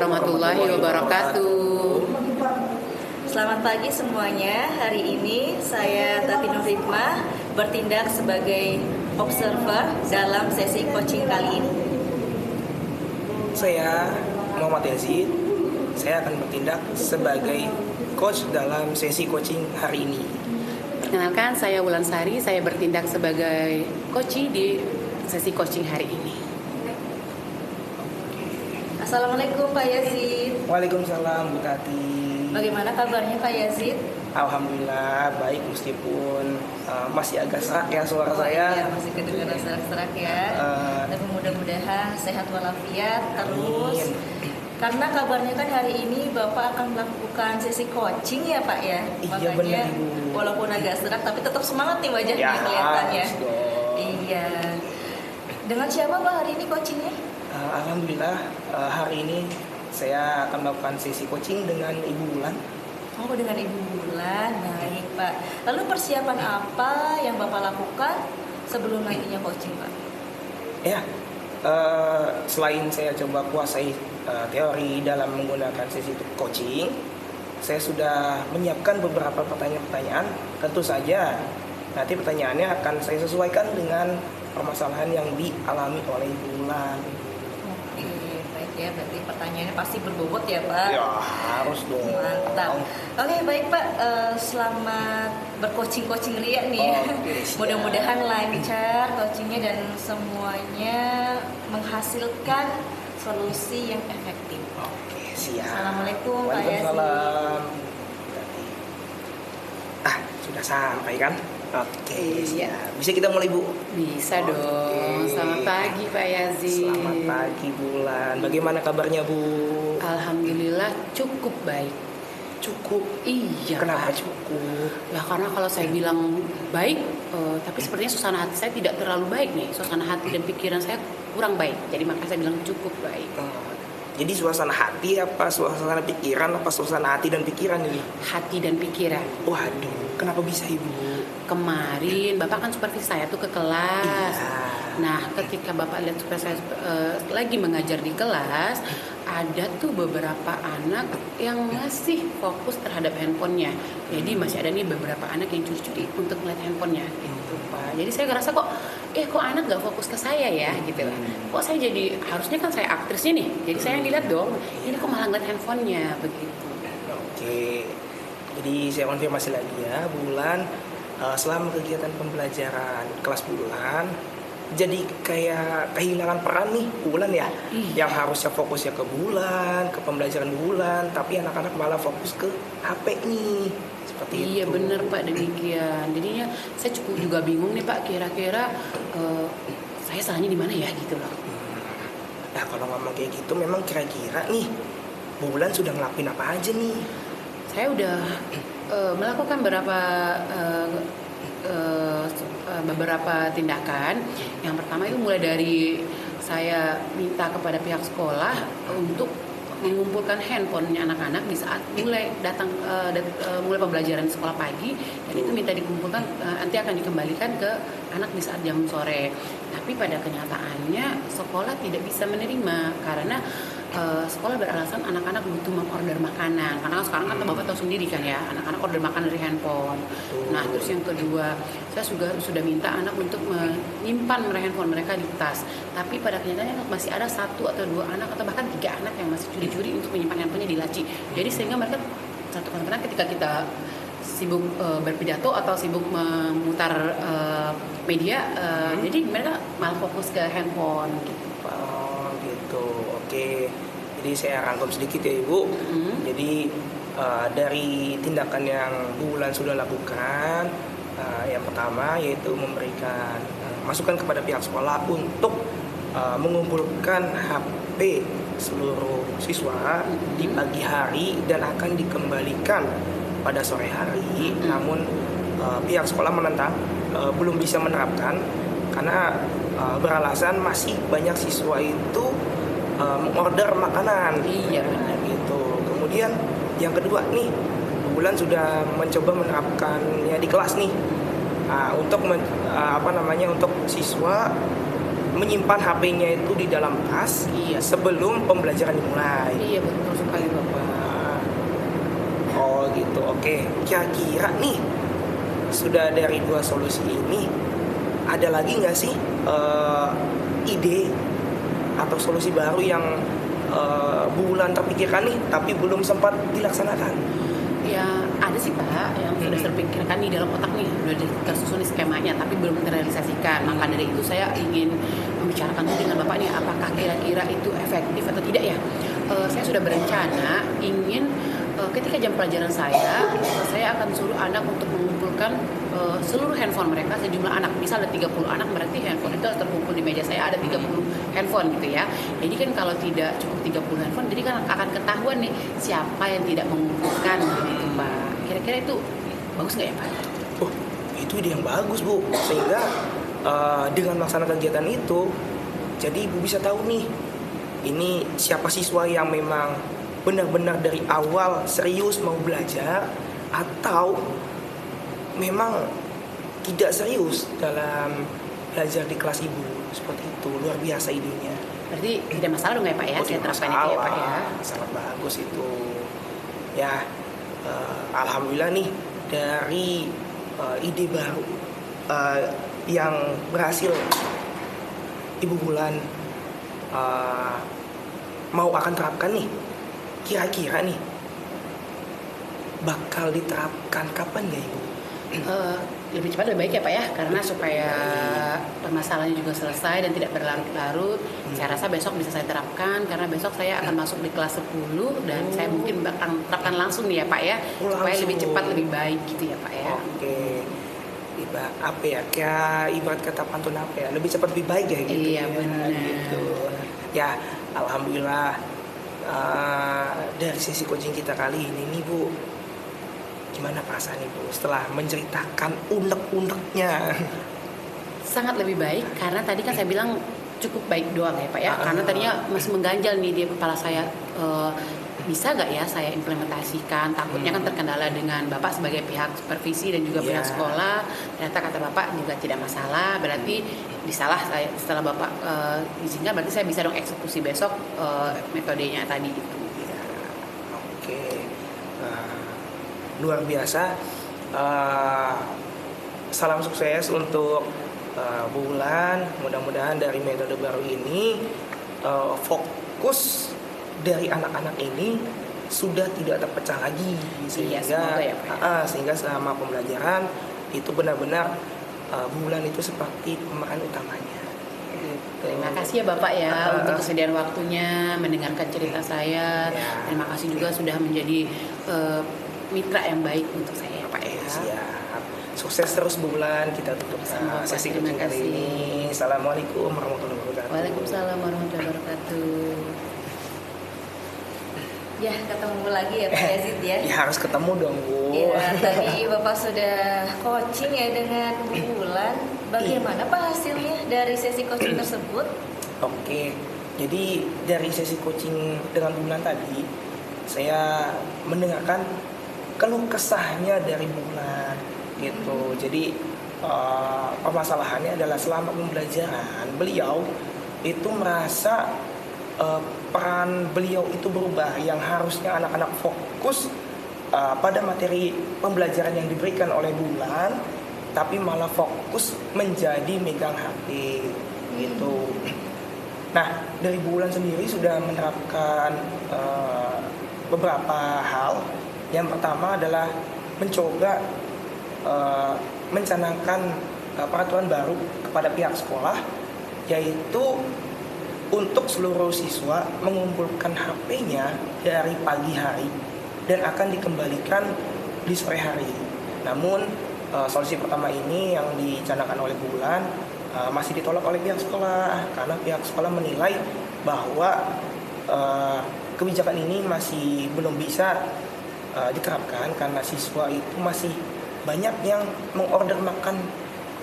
warahmatullahi wabarakatuh. Selamat pagi semuanya. Hari ini saya Tati Nur Hikmah bertindak sebagai observer dalam sesi coaching kali ini. Saya Muhammad Yazid. Saya akan bertindak sebagai coach dalam sesi coaching hari ini. Perkenalkan, saya Wulan Sari. Saya bertindak sebagai coach di sesi coaching hari ini. Assalamualaikum Pak Yazid. Waalaikumsalam Bu Tati. Bagaimana kabarnya Pak Yazid? Alhamdulillah baik meskipun masih agak serak ya suara saya. Iya, masih kedengaran serak-serak ya. Tapi mudah-mudahan sehat walafiat terus. Amin. Karena kabarnya kan hari ini Bapak akan melakukan sesi coaching ya Pak ya. Iya, Makanya benar, Ibu. walaupun agak serak tapi tetap semangat nih wajahnya Ya, kelihatannya. harus dong. Iya. Dengan siapa Pak hari ini coachingnya? Alhamdulillah hari ini saya akan melakukan sesi coaching dengan Ibu Wulan. Oh, dengan Ibu Wulan. Baik Pak. Lalu persiapan apa yang Bapak lakukan sebelum nantinya coaching Pak? Ya, selain saya coba kuasai teori dalam menggunakan sesi coaching, saya sudah menyiapkan beberapa pertanyaan-pertanyaan. Tentu saja nanti pertanyaannya akan saya sesuaikan dengan permasalahan yang dialami oleh Ibu Wulan. Oke, baik ya. Berarti pertanyaannya pasti berbobot ya Pak? Ya, harus dong. Mantap. Oke, baik Pak. Selamat bercoaching ria nih ya. Oke, siap. Mudah-mudahan lancar coachingnya dan semuanya menghasilkan solusi yang efektif. Oke, siap. Assalamualaikum Pak Yazid. Waalaikumsalam. Sudah sampai kan? Oke, Iya. siap. Bisa kita mulai Bu? Bisa dong. Selamat pagi Pak Yazid. Selamat pagi Bulan. Bagaimana kabarnya Bu? Alhamdulillah cukup baik. Cukup. Iya. Kenapa Pak. cukup? Ya karena kalau saya bilang baik, tapi sepertinya suasana hati saya tidak terlalu baik nih. Suasana hati dan pikiran saya kurang baik. Jadi makanya saya bilang cukup baik. Jadi suasana hati apa suasana pikiran apa suasana hati dan pikiran ini? Hati dan pikiran. Waduh, kenapa bisa Ibu? Kemarin Bapak kan supervisi saya tuh ke kelas. Iya. Nah, ketika Bapak lihat supervisi saya lagi mengajar di kelas, ada tuh beberapa anak yang masih fokus terhadap handphonenya. Jadi masih ada nih beberapa anak yang curi-curi untuk melihat handphonenya gitu Pak. Jadi saya ngerasa kok anak gak fokus ke saya ya gitu lah. Kok saya jadi, harusnya kan saya aktrisnya nih. Jadi saya yang dilihat dong, ini kok malah ngeliat handphonenya begitu. Oke. Jadi saya konfirmasi lagi ya, Bulan. Selama kegiatan pembelajaran kelas Bulan, jadi kayak kehilangan peran nih Bulan ya. Iya. Yang harusnya fokusnya ke Bulan, ke pembelajaran Bulan, tapi anak-anak malah fokus ke HP nih. Seperti Iya itu. bener Pak, demikian. Jadinya saya cukup juga bingung nih Pak, kira-kira saya salahnya di mana ya gitu loh. Nah kalau ngomong kayak gitu, memang kira-kira nih Bulan sudah ngelakuin apa aja nih? Saya udah melakukan beberapa tindakan. Yang pertama itu mulai dari saya minta kepada pihak sekolah untuk mengumpulkan handphonenya anak-anak di saat mulai mulai pembelajaran sekolah pagi, dan itu minta dikumpulkan, nanti akan dikembalikan ke anak di saat jam sore. Tapi pada kenyataannya sekolah tidak bisa menerima karena sekolah beralasan anak-anak butuh mengorder makanan. Karena sekarang kan Bapak tahu sendiri kan ya, anak-anak order makan dari handphone. Nah, terus yang kedua, saya sudah minta anak untuk menyimpan handphone mereka di tas. Tapi pada kenyataannya masih ada 1 atau 2 anak atau bahkan 3 anak yang masih curi-curi untuk menyimpan handphonenya di laci. Jadi sehingga mereka satu kadang ketika kita sibuk berpidato atau sibuk memutar media, jadi mereka malah fokus ke handphone gitu Pak. Oh gitu, oke. Jadi saya rangkum sedikit ya Ibu. Jadi dari tindakan yang Bulan sudah lakukan, yang pertama yaitu memberikan masukan kepada pihak sekolah untuk mengumpulkan HP seluruh siswa di pagi hari dan akan dikembalikan pada sore hari. Namun pihak sekolah menentang, belum bisa menerapkan karena beralasan masih banyak siswa itu mengorder makanan. Iya benar. Gitu. Kemudian yang kedua nih, Bulan sudah mencoba menerapkannya di kelas nih, untuk untuk siswa menyimpan HP-nya itu di dalam tas sebelum pembelajaran dimulai. Iya, betul sekali Bapak. Oh gitu, oke. Kira-kira nih, sudah dari 2 solusi ini, ada lagi nggak sih ide atau solusi baru yang Bu Wulan terpikirkan nih, tapi belum sempat dilaksanakan? Ya ada sih Pak yang sudah terpikirkan di dalam otak nih, sudah disusun skemanya tapi belum terrealisasikan. Maka dari itu saya ingin membicarakan itu dengan Bapak nih, apakah kira-kira itu efektif atau tidak ya. Saya sudah berencana ingin ketika jam pelajaran saya akan suruh anak untuk mengumpulkan seluruh handphone mereka, sejumlah anak. Misal ada 30 anak, berarti handphone itu terkumpul di meja saya ada 30 handphone gitu ya. Jadi kan kalau tidak cukup 30 handphone, jadi kan akan ketahuan nih siapa yang tidak mengumpulkan gitu Pak. Kira-kira itu bagus nggak ya Pak? Oh, itu ide yang bagus Bu. Sehingga dengan melaksanakan kegiatan itu, jadi Ibu bisa tahu nih, ini siapa siswa yang memang benar-benar dari awal serius mau belajar atau memang tidak serius dalam belajar di kelas Ibu. Seperti itu, luar biasa idenya. Berarti tidak masalah dong ya Pak ya? Oh, Saya tidak terapkan itu ya Pak ya. Sangat bagus itu. Ya, alhamdulillah nih dari ide baru yang berhasil Ibu Wulan mau akan terapkan nih. Kira-kira nih bakal diterapkan kapan ya Ibu? Lebih cepat lebih baik ya Pak ya, karena supaya permasalahannya juga selesai dan tidak berlarut-larut. Saya rasa besok bisa saya terapkan, karena besok saya akan masuk di kelas 10 dan saya mungkin bakal terapkan langsung nih ya Pak ya, supaya lebih cepat lebih baik gitu ya Pak ya. Oke. Apa ya, kayak ibarat kata pantun apa ya, lebih cepat lebih baik ya gitu. Iya ya, benar gitu. Ya alhamdulillah dari sesi coaching kita kali ini nih Bu, gimana perasaan Ibu setelah menceritakan unek-uneknya? Sangat lebih baik, karena tadi kan saya bilang cukup baik doang ya Pak ya, karena tadinya masih mengganjal nih di kepala saya, bisa nggak ya saya implementasikan, takutnya kan terkendala dengan Bapak sebagai pihak supervisi dan juga pihak sekolah. Ternyata kata Bapak juga tidak masalah, berarti bisalah saya setelah Bapak izinkan, berarti saya bisa dong eksekusi besok metodenya tadi itu. Ya, oke. Luar biasa. Salam sukses untuk Bu Wulan. Mudah-mudahan dari metode baru ini fokus dari anak-anak ini sudah tidak terpecah lagi, sehingga ya, sehingga selama pembelajaran itu benar-benar Bu Wulan itu seperti pemeran utamanya. Terima kasih ya Bapak ya untuk kesediaan waktunya mendengarkan cerita saya. Terima kasih juga sudah menjadi mitra yang baik untuk saya ya Pak ya. Siap. Sukses terus Bu Wulan. Kita tutup sesi coaching kali ini. Assalamualaikum warahmatullahi wabarakatuh. Waalaikumsalam warahmatullahi wabarakatuh. Ya, ketemu lagi ya Pak Yazid ya. Ya harus ketemu dong Bu. Ya, tadi Bapak sudah coaching ya dengan Bu Wulan. Bagaimana Pak hasilnya dari sesi coaching tersebut? Oke, jadi dari sesi coaching dengan Bu Wulan tadi, saya mendengarkan keluh kesahnya dari Bu Wulan gitu. Jadi permasalahannya adalah selama pembelajaran beliau itu merasa peran beliau itu berubah, yang harusnya anak-anak fokus pada materi pembelajaran yang diberikan oleh Bu Wulan, tapi malah fokus menjadi megang HP gitu. Nah, dari Bu Wulan sendiri sudah menerapkan beberapa hal. Yang pertama adalah mencoba mencanangkan peraturan baru kepada pihak sekolah, yaitu untuk seluruh siswa mengumpulkan HP-nya dari pagi hari dan akan dikembalikan di sore hari. Namun solusi pertama ini yang dicanangkan oleh Bu Wulan masih ditolak oleh pihak sekolah, karena pihak sekolah menilai bahwa kebijakan ini masih belum bisa diterapkan karena siswa itu masih banyak yang mengorder makan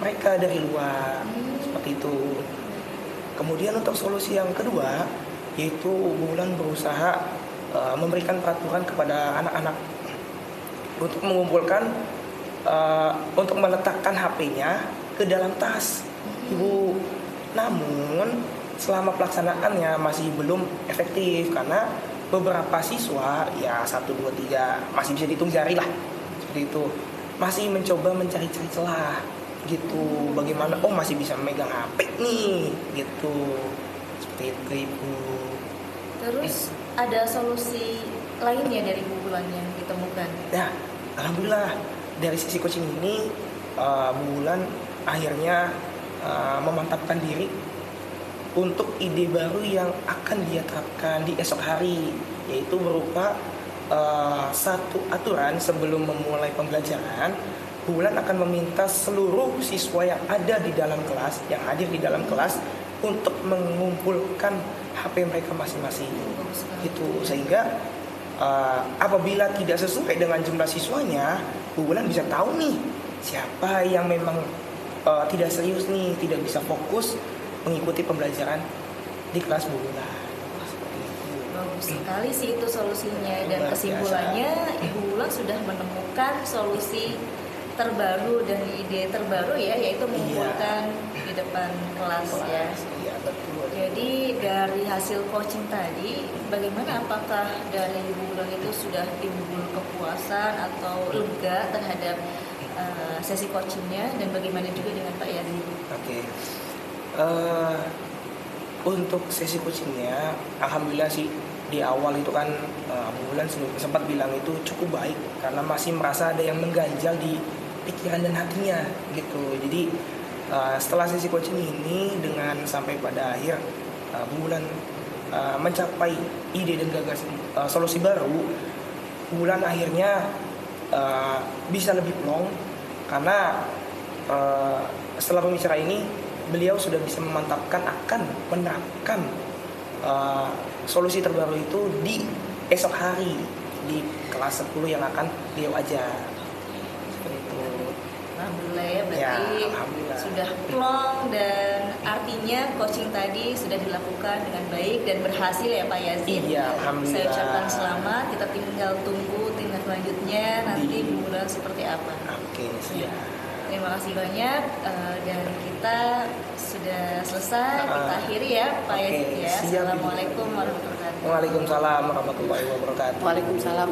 mereka dari luar, seperti itu. Kemudian untuk solusi yang kedua, yaitu Bu Wulan berusaha memberikan peraturan kepada anak-anak untuk mengumpulkan, untuk meletakkan HP-nya ke dalam tas. Ibu Namun selama pelaksanaannya masih belum efektif karena beberapa siswa ya 1, 2, 3 masih bisa dihitung jari lah seperti itu, masih mencoba mencari-cari celah gitu, bagaimana masih bisa megang HP nih gitu, seperti itu Ibu. Terus ada solusi lainnya dari Bu Wulan yang ditemukan? Nah, alhamdulillah dari sisi coaching ini Bu Wulan akhirnya memantapkan diri untuk ide baru yang akan dia terapkan di esok hari, yaitu berupa satu aturan sebelum memulai pembelajaran. Bu Wulan akan meminta seluruh siswa yang ada di dalam kelas, yang hadir di dalam kelas, untuk mengumpulkan HP mereka masing-masing. Gitu, sehingga apabila tidak sesuai dengan jumlah siswanya, Bu Wulan bisa tahu nih siapa yang memang tidak serius nih, tidak bisa fokus mengikuti pembelajaran di kelas Bu Wulan. Bagus sekali sih itu solusinya, dan Luar kesimpulannya Ibu Wulan sudah menemukan solusi terbaru dan ide terbaru ya, yaitu mengumpulkan di depan kelas ya. Iya, betul. Jadi dari hasil coaching tadi, bagaimana, apakah dari Ibu Wulan itu sudah timbul kepuasan atau lega terhadap sesi coachingnya, dan bagaimana juga dengan Pak Yadi? Oke. Untuk sesi coachingnya, alhamdulillah sih di awal itu kan Bu Wulan sempat bilang itu cukup baik karena masih merasa ada yang mengganjal di pikiran dan hatinya gitu. Jadi setelah sesi coaching ini dengan sampai pada akhir Bu Wulan mencapai ide dan gagasan solusi baru, Bu Wulan akhirnya bisa lebih plong karena setelah pembicaraan ini beliau sudah bisa memantapkan akan menerapkan solusi terbaru itu di esok hari di kelas 10 yang akan beliau ajar. Seperti itu. Alhamdulillah ya, berarti alhamdulillah. sudah plong, dan artinya coaching tadi sudah dilakukan dengan baik dan berhasil ya Pak Yazid. Iya, alhamdulillah. Saya ucapkan selamat, kita tinggal tunggu tindak lanjutnya nanti bulan seperti apa. Oke, siap. Terima kasih banyak, dan kita sudah selesai, kita akhiri ya Pak Yazid ya. Siap, Ibu. Assalamualaikum warahmatullahi wabarakatuh. Waalaikumsalam warahmatullahi wabarakatuh. Waalaikumsalam.